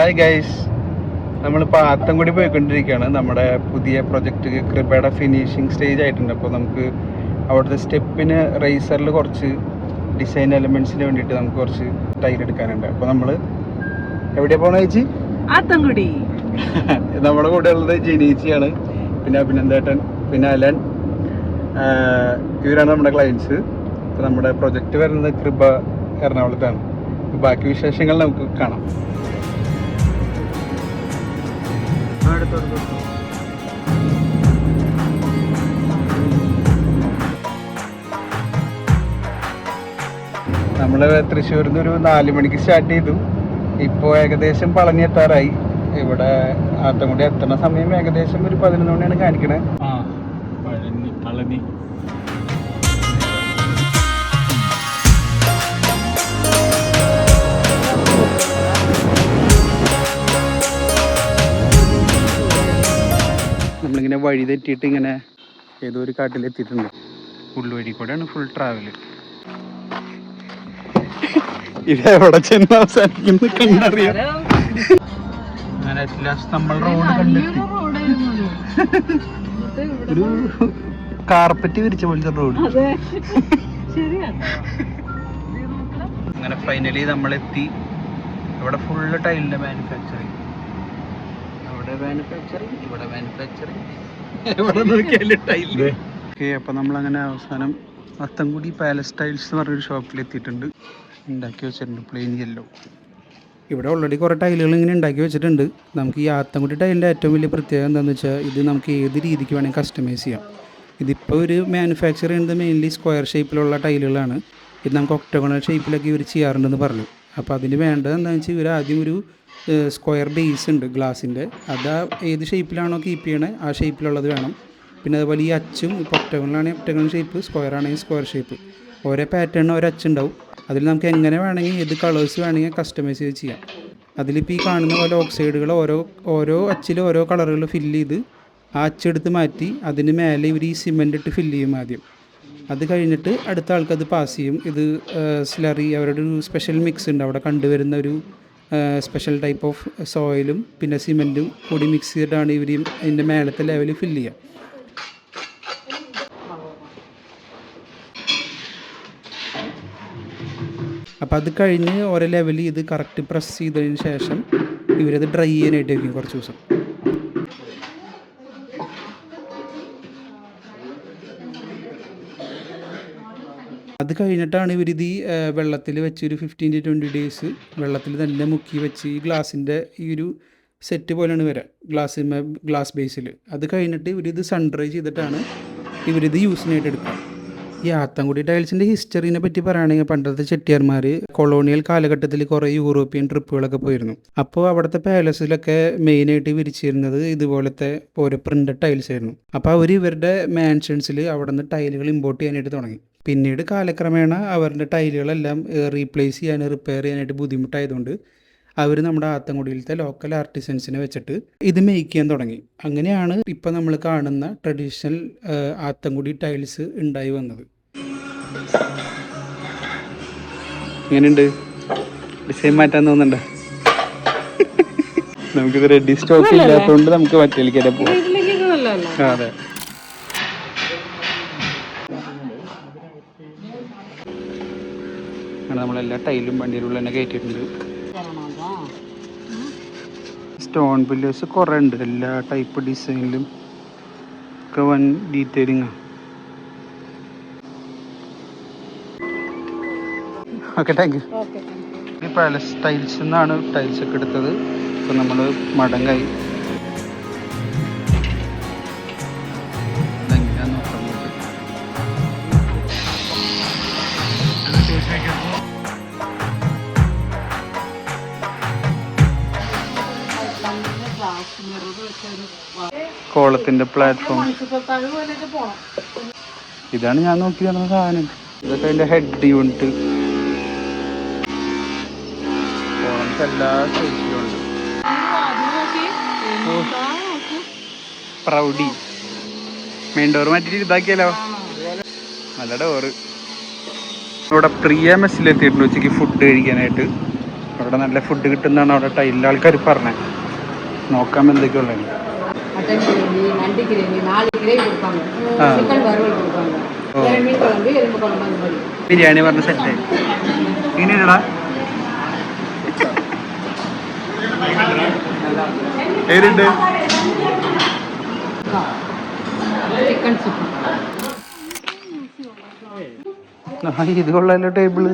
Hi guys, നമ്മളിപ്പോൾ ആത്തൻകുടി പോയിക്കൊണ്ടിരിക്കുകയാണ്. നമ്മുടെ പുതിയ പ്രൊജക്റ്റ് കൃപയുടെ ഫിനിഷിങ് സ്റ്റേജ് ആയിട്ടുണ്ട്. അപ്പോൾ നമുക്ക് അവിടുത്തെ സ്റ്റെപ്പിന് റേസറിൽ കുറച്ച് ഡിസൈൻ എലമെൻറ്റ്സിന് വേണ്ടിയിട്ട് നമുക്ക് കുറച്ച് ടൈൽ എടുക്കാനുണ്ട്. അപ്പോൾ നമ്മൾ എവിടെയാണ് പോകണ ചേച്ചി? ആത്തൻകുടി. നമ്മുടെ കൂടെ ഉള്ളത് ജനീച്ചിയാണ്, പിന്നെ അഭിനന്ദേട്ടൻ, പിന്നെ അലൻ. ഇവരാണ് നമ്മുടെ ക്ലയൻസ്. അപ്പോൾ നമ്മുടെ പ്രൊജക്റ്റ് വരുന്നത് കൃപ എറണാകുളത്താണ്. ബാക്കി വിശേഷങ്ങൾ നമുക്ക് കാണാം. നമ്മൾ തൃശ്ശൂരിൽ നിന്ന് ഒരു 4 മണിക്ക് സ്റ്റാർട്ട് ചെയ്തു. ഇപ്പോൾ ഏകദേശം പളനി എത്താറായി. ഇവിടെ ആത്തൻകുടി എത്തുന്ന സമയം ഏകദേശം ഒരു 11 മണിയാണ് കാണിക്കണേ. പളനി നമ്മളിങ്ങനെ വഴി തെറ്റിയിട്ട് ഇങ്ങനെ ഏതോ ഒരു കാട്ടിലെത്തിയിട്ടുണ്ട്. ഉള്ളുവഴി കൂടെയാണ് ഫുൾ ട്രാവല്. ഇതെവിടെ ചെന്ന് അവസാനിക്കുന്നു കണ്ടറിയാം. അങ്ങനെ നമ്മൾ റോഡ് കണ്ടെത്തി. ഒരു കാർപ്പറ്റ് വിരിച്ച പോലത്തെ റോഡ്. അങ്ങനെ ഫൈനലി നമ്മളെത്തി. ഇവിടെ ഫുള്ള് ടൈലിന്റെ മാനുഫാക്ചറിങ്. അവിടെ മാനുഫാക്ചറിങ്, ഇവിടെ മാനുഫാക്ചറിങ്, എവിടെ നോക്കിയാലും ടൈല്. ഓക്കെ, അപ്പോൾ നമ്മളങ്ങനെ അവസാനം ആത്തൻകുടി പാലസ് ടൈൽസ് എന്ന് പറഞ്ഞൊരു ഷോപ്പിൽ എത്തിയിട്ടുണ്ട്. ഉണ്ടാക്കി വെച്ചിട്ടുണ്ട് പ്ലെയിൻ യെല്ലോ. ഇവിടെ ഓൾറെഡി കുറേ ടൈലുകൾ ഇങ്ങനെ ഉണ്ടാക്കി വെച്ചിട്ടുണ്ട്. നമുക്ക് ഈ ആത്തൻകുടി ടൈലിൻ്റെ ഏറ്റവും വലിയ പ്രത്യേകത എന്താണെന്ന് വെച്ചാൽ ഇത് നമുക്ക് ഏത് രീതിക്ക് വേണമെങ്കിൽ കസ്റ്റമൈസ് ചെയ്യാം. ഇതിപ്പോൾ ഒരു മാനുഫാക്ചർ ചെയ്യുന്നത് മെയിൻലി സ്ക്വയർ ഷേപ്പിലുള്ള ടൈലുകളാണ്. ഇത് നമുക്ക് ഒക്ടഗണൽ ഷേപ്പിലൊക്കെ ഇവർ ചെയ്യാറുണ്ടെന്ന് പറഞ്ഞു. അപ്പോൾ അതിന് വേണ്ടത് എന്താണെന്ന് വെച്ചാൽ ഇവർ ആദ്യം ഒരു സ്ക്വയർ ബേസ് ഉണ്ട് ഗ്ലാസിൻ്റെ. അത് ഏത് ഷേപ്പിലാണോ കീപ്പ് ചെയ്യണേ ആ ഷേപ്പിലുള്ളത് വേണം. പിന്നെ അതുപോലെ ഈ അച്ചും ഇപ്പോൾ ഒക്ടഗണലാണെങ്കിൽ ഒക്ടഗണൽ ഷേപ്പ്, സ്ക്വയർ ആണെങ്കിൽ സ്ക്വയർ ഷേപ്പ്, ഓരോ പാറ്റേണിന് ഓരോ അച്ചുണ്ടാവും. അതിൽ നമുക്ക് എങ്ങനെ വേണമെങ്കിൽ ഏത് കളേഴ്സ് വേണമെങ്കിൽ കസ്റ്റമൈസ് ചെയ്ത് ചെയ്യാം. അതിലിപ്പോൾ ഈ കാണുന്ന പോലെ ഓക്സൈഡുകൾ ഓരോ അച്ചിൽ ഓരോ കളറുകൾ ഫില്ല് ചെയ്ത് ആ അച്ചെടുത്ത് മാറ്റി അതിന് മേലെ ഇവർ ഈ സിമെൻ്റ് ഇട്ട് ഫില്ല് ചെയ്യും ആദ്യം. അത് കഴിഞ്ഞിട്ട് അടുത്ത ആൾക്കത് പാസ് ചെയ്യും. ഇത് സ്ലറി, അവരുടെ ഒരു സ്പെഷ്യൽ മിക്സ് ഉണ്ട്. അവിടെ കണ്ടുവരുന്ന ഒരു സ്പെഷ്യൽ ടൈപ്പ് ഓഫ് സോയിലും പിന്നെ സിമെൻറ്റും കൂടി മിക്സ് ചെയ്തിട്ടാണ് ഇവർ അതിൻ്റെ മേലത്തെ ലെവലിൽ ഫില്ല് ചെയ്യുക. അപ്പോൾ അത് കഴിഞ്ഞ് ഓരോ ലെവലിൽ ഇത് കറക്റ്റ് പ്രസ് ചെയ്തതിന് ശേഷം ഇവരത് ഡ്രൈ ചെയ്യാനായിട്ട് വയ്ക്കും കുറച്ച് ദിവസം. അത് കഴിഞ്ഞിട്ടാണ് ഇവരിത് ഈ വെള്ളത്തിൽ വെച്ച് ഒരു 15 to 20 ഡേയ്സ് വെള്ളത്തിൽ തന്നെ മുക്കി വെച്ച് ഈ ഗ്ലാസിൻ്റെ ഈ ഒരു സെറ്റ് പോലെയാണ് വരിക ഗ്ലാസ് ബേസിൽ. അത് കഴിഞ്ഞിട്ട് ഇവരിത് സൺ ഡ്രൈ ചെയ്തിട്ടാണ് ഇവരിത് യൂസിനായിട്ട് എടുക്കുക. ഈ ആത്തൻകുടി ടൈൽസിൻ്റെ ഹിസ്റ്ററിനെ പറ്റി പറയുകയാണെങ്കിൽ പണ്ടത്തെ ചെട്ടിയാർമാർ കൊളോണിയൽ കാലഘട്ടത്തിൽ കുറേ യൂറോപ്യൻ ട്രിപ്പുകളൊക്കെ പോയിരുന്നു. അപ്പോൾ അവിടുത്തെ പാലസിലൊക്കെ മെയിനായിട്ട് വിരിച്ചിരുന്നത് ഇതുപോലത്തെ ഓരോ പ്രിൻ്റഡ് ടൈൽസ് ആയിരുന്നു. അപ്പോൾ അവർ ഇവരുടെ മാൻഷൻസിൽ അവിടെ നിന്ന് ടൈലുകൾ ഇമ്പോർട്ട് ചെയ്യാനായിട്ട് തുടങ്ങി. പിന്നീട് കാലക്രമേണ അവരുടെ ടൈലുകളെല്ലാം റീപ്ലേസ് ചെയ്യാൻ, റിപ്പയർ ചെയ്യാനായിട്ട് ബുദ്ധിമുട്ടായതുകൊണ്ട് അവർ നമ്മുടെ ആത്തൻകുടിയിലത്തെ ലോക്കൽ ആർട്ടിസൻസിനെ വെച്ചിട്ട് ഇത് മേക്ക് ചെയ്യാൻ തുടങ്ങി. അങ്ങനെയാണ് ഇപ്പം നമ്മൾ കാണുന്ന ട്രഡീഷണൽ ആത്തൻകുടി ടൈൽസ് ഉണ്ടായി വന്നത്. എങ്ങനെയുണ്ട്? ഡിസൈൻ മാറ്റാൻ തോന്നുന്നുണ്ട്? നമുക്കിത് റെഡി സ്റ്റോക്ക് ഇല്ലാത്തതുകൊണ്ട് നമുക്ക് മറ്റേലിക്കല്ലേ പോകാം. അതെ, നമ്മളെല്ലാ ടൈലും വണ്ടിയിലുള്ള തന്നെ കയറ്റിയിട്ടുണ്ട്. സ്റ്റോൺ പില്ലേഴ്സ് കുറേ ഉണ്ട്, എല്ലാ ടൈപ്പ് ഡിസൈനിലും ഒക്കെ വൻ ഡീറ്റെയിലിംഗ് ആണ്. Okay, thank you. ഈ പാലസ് ടൈൽസ് നിന്നാണ് ടൈൽസ് ഒക്കെ എടുത്തത്. ഇപ്പം നമ്മൾ മടങ്ങായി. കോളത്തിന്റെ പ്ലാറ്റ്ഫോം ഇതാണ് ഞാൻ നോക്കി നടന്ന സാധനം. ഇതൊക്കെ അതിന്റെ ഹെഡ് യൂണിറ്റ്. കോളംസ് എല്ലാ സൈസിലും ഉണ്ട്. പ്രൗഡി മെയിൻ ഡോർ മാറ്റിട്ട് ഇതാക്കിയല്ലോ, നല്ല ഡോറ്. ഇവിടെ പ്രിയ മെസ്സിലെത്തിയിട്ടുണ്ട് ഉച്ചയ്ക്ക് ഫുഡ് കഴിക്കാനായിട്ട്. അവിടെ നല്ല ഫുഡ് കിട്ടുന്നതാണ് അവിടെ ടൈലിലെ ആൾക്കാർ പറഞ്ഞത്. നോക്കാം എന്തൊക്കെയുള്ളത്. மட்டன் கிரேவி, நண்டு கிரேவி, 4 கிரேவி கொடுப்பாங்க. சிக்கன் வறுவல் கொடுப்பாங்க. வேற மீன் குழம்பு, எலும்பு குழம்பு அந்த மாதிரி. ബിരിയാണി പറഞ്ഞ സെറ്റ് എങ്ങനെയാണടാ? ഏതുണ്ട്? Chicken soup. ഇത് കൊള്ളാലോ ടേബിള്.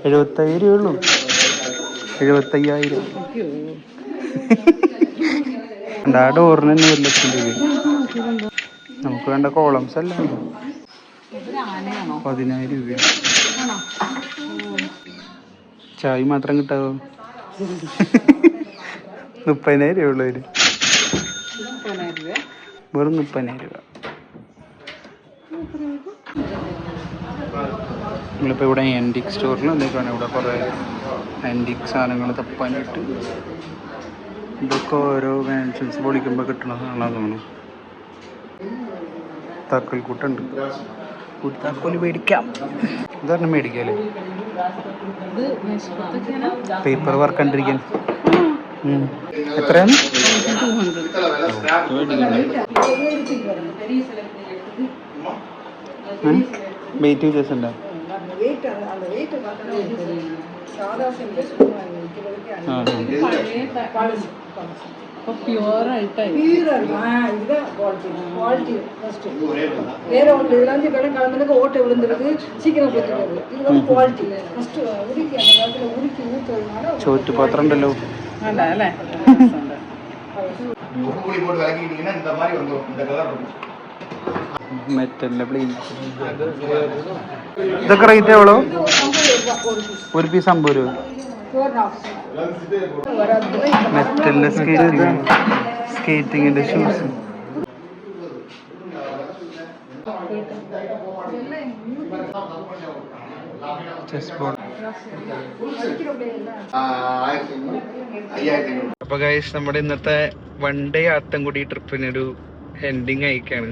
$75 $75,000. ആ ഡോറിന് തന്നെ 1,00,000 രൂപ. നമുക്ക് വേണ്ട കോളംസ് അല്ല 10,000 രൂപ. ചായ മാത്രം കിട്ടാവോ? 30,000 രൂപ ഉള്ളവര്. വെറും 30,000 രൂപ. നമ്മളിപ്പോൾ ഇവിടെ ആൻറ്റിക് സ്റ്റോറിൽ എന്തൊക്കെയാണ് ഇവിടെ കുറേ ആൻറ്റിക് സാധനങ്ങൾ തപ്പാനായിട്ട്. ഇതൊക്കെ ഓരോ മാൻഷൻസ് പൊളിക്കുമ്പോൾ കിട്ടണതാണെന്ന് തോന്നുന്നു. താക്കോൽ കൂട്ടുണ്ട്. താക്കോൽ മേടിക്കാം. ഇതാണ് മേടിക്കാല്ലേ പേപ്പർ വർക്ക് കണ്ടിരിക്കാൻ. എത്രയാണ്? വെയിറ്റ് വ്യത്യാസമുണ്ടോ? வேற ஒன்று இதில் வந்து கலந்துக்கு ஓட்டை விழுந்துருக்கு, சீக்கிரம் போட்டுருது. இது வந்து குவாலிட்டி ஃபஸ்ட்டு உருக்கி அந்த காலத்தில் உருக்கி ஊற்றுறதுனால ചോറ്റുപാത്രം ഉണ്ടല്ലോ. അല്ല അല്ലേ മെറ്റലിന്റെ പ്ലെയിൻ. ഇതൊക്കെ റേറ്റ് എവ്വളോ? ഒരു പീസ് 50 രൂപ. മെറ്റലിന്റെ സ്കേറ്റിങ്ങിന്റെ ഷൂസ്. അപ്പൊ ഗൈസ്, നമ്മുടെ ഇന്നത്തെ വൺ ഡേ ആത്തൻകുടി ട്രിപ്പിനൊരു എൻഡിങ് അയക്കാണ്.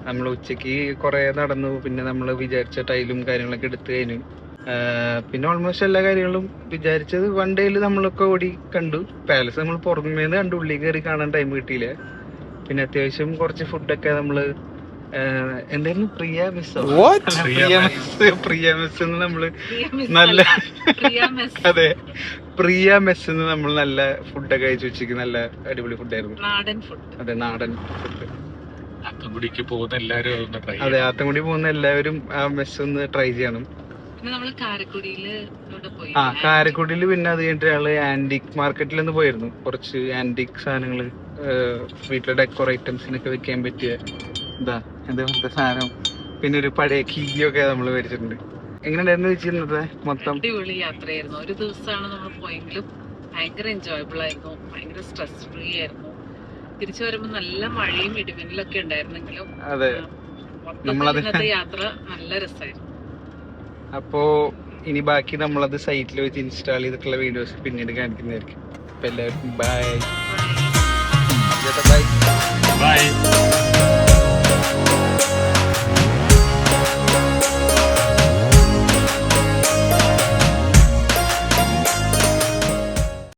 നമ്മൾ ഉച്ചക്ക് കുറെ നടന്നു. പിന്നെ നമ്മൾ വിചാരിച്ച ടൈലും കാര്യങ്ങളൊക്കെ എടുത്തു കഴിഞ്ഞു. പിന്നെ ഓൾമോസ്റ്റ് എല്ലാ കാര്യങ്ങളും വിചാരിച്ചത് വൺ ഡേയിൽ നമ്മളൊക്കെ ഓടി കണ്ടു. പാലസ് നമ്മൾ പുറമേന്ന് കണ്ടു, ഉള്ളിൽ കയറി കാണാൻ ടൈം കിട്ടിയില്ല. പിന്നെ അത്യാവശ്യം കുറച്ച് ഫുഡൊക്കെ നമ്മള് എന്തായിരുന്നു പ്രിയ മെസ്സ് നമ്മള് നല്ല അതെ പ്രിയ മെസ്സ് നമ്മൾ നല്ല ഫുഡൊക്കെ കഴിച്ചു. ഉച്ചക്ക് നല്ല അടിപൊളി ഫുഡായിരുന്നു. അതെ, നാടൻ ഫുഡ്. ആത്തൻകുടിക്ക് പോകുന്ന എല്ലാവരും അതെ, ആത്തൻകുടി പോകുന്ന എല്ലാവരും ആ മെസ്സ് ഒന്ന് ട്രൈ ചെയ്യണം. കാരക്കുടിയില് പിന്നെ അത് കഴിഞ്ഞിട്ട് ഞങ്ങള് ആന്റിക് മാർക്കറ്റിൽ ഒന്ന് പോയിരുന്നു. കുറച്ച് ആന്റിക് സാധനങ്ങള്, വീട്ടിലെ ഡെക്കോർ ഐറ്റംസിനൊക്കെ വെക്കാൻ പറ്റിയ എന്താ സാധനം, പിന്നെ ഒരു പഴയ കീയൊക്കെ നമ്മൾ മേടിച്ചിട്ടുണ്ട്. എങ്ങനെയുണ്ടായിരുന്നു വെച്ചിരുന്നത്? മൊത്തം അടിപൊളി യാത്രയായിരുന്നു. ഒരു ദിവസമാണ് നമ്മൾ പോയെങ്കിലും ഭയങ്കര എൻജോയബിൾ ആയിരുന്നു. ഭയങ്കര സ്ട്രെസ് ഫ്രീ ആയിരുന്നു. തിരിച്ചു വരുമ്പോ നല്ല മഴയും ഇടിമിന്നലൊക്കെ ഉണ്ടായിരുന്നെങ്കിലും യാത്ര നല്ല രസമായിരുന്നു. അപ്പോ ഇനി ബാക്കി നമ്മളത് സൈറ്റിൽ വെച്ച് ഇൻസ്റ്റാൾ ചെയ്തിട്ടുള്ള വീഡിയോസ് പിന്നീട് കാണിക്കുന്നതായിരിക്കും. അപ്പൊ എല്ലാവർക്കും ബൈ. ബൈ.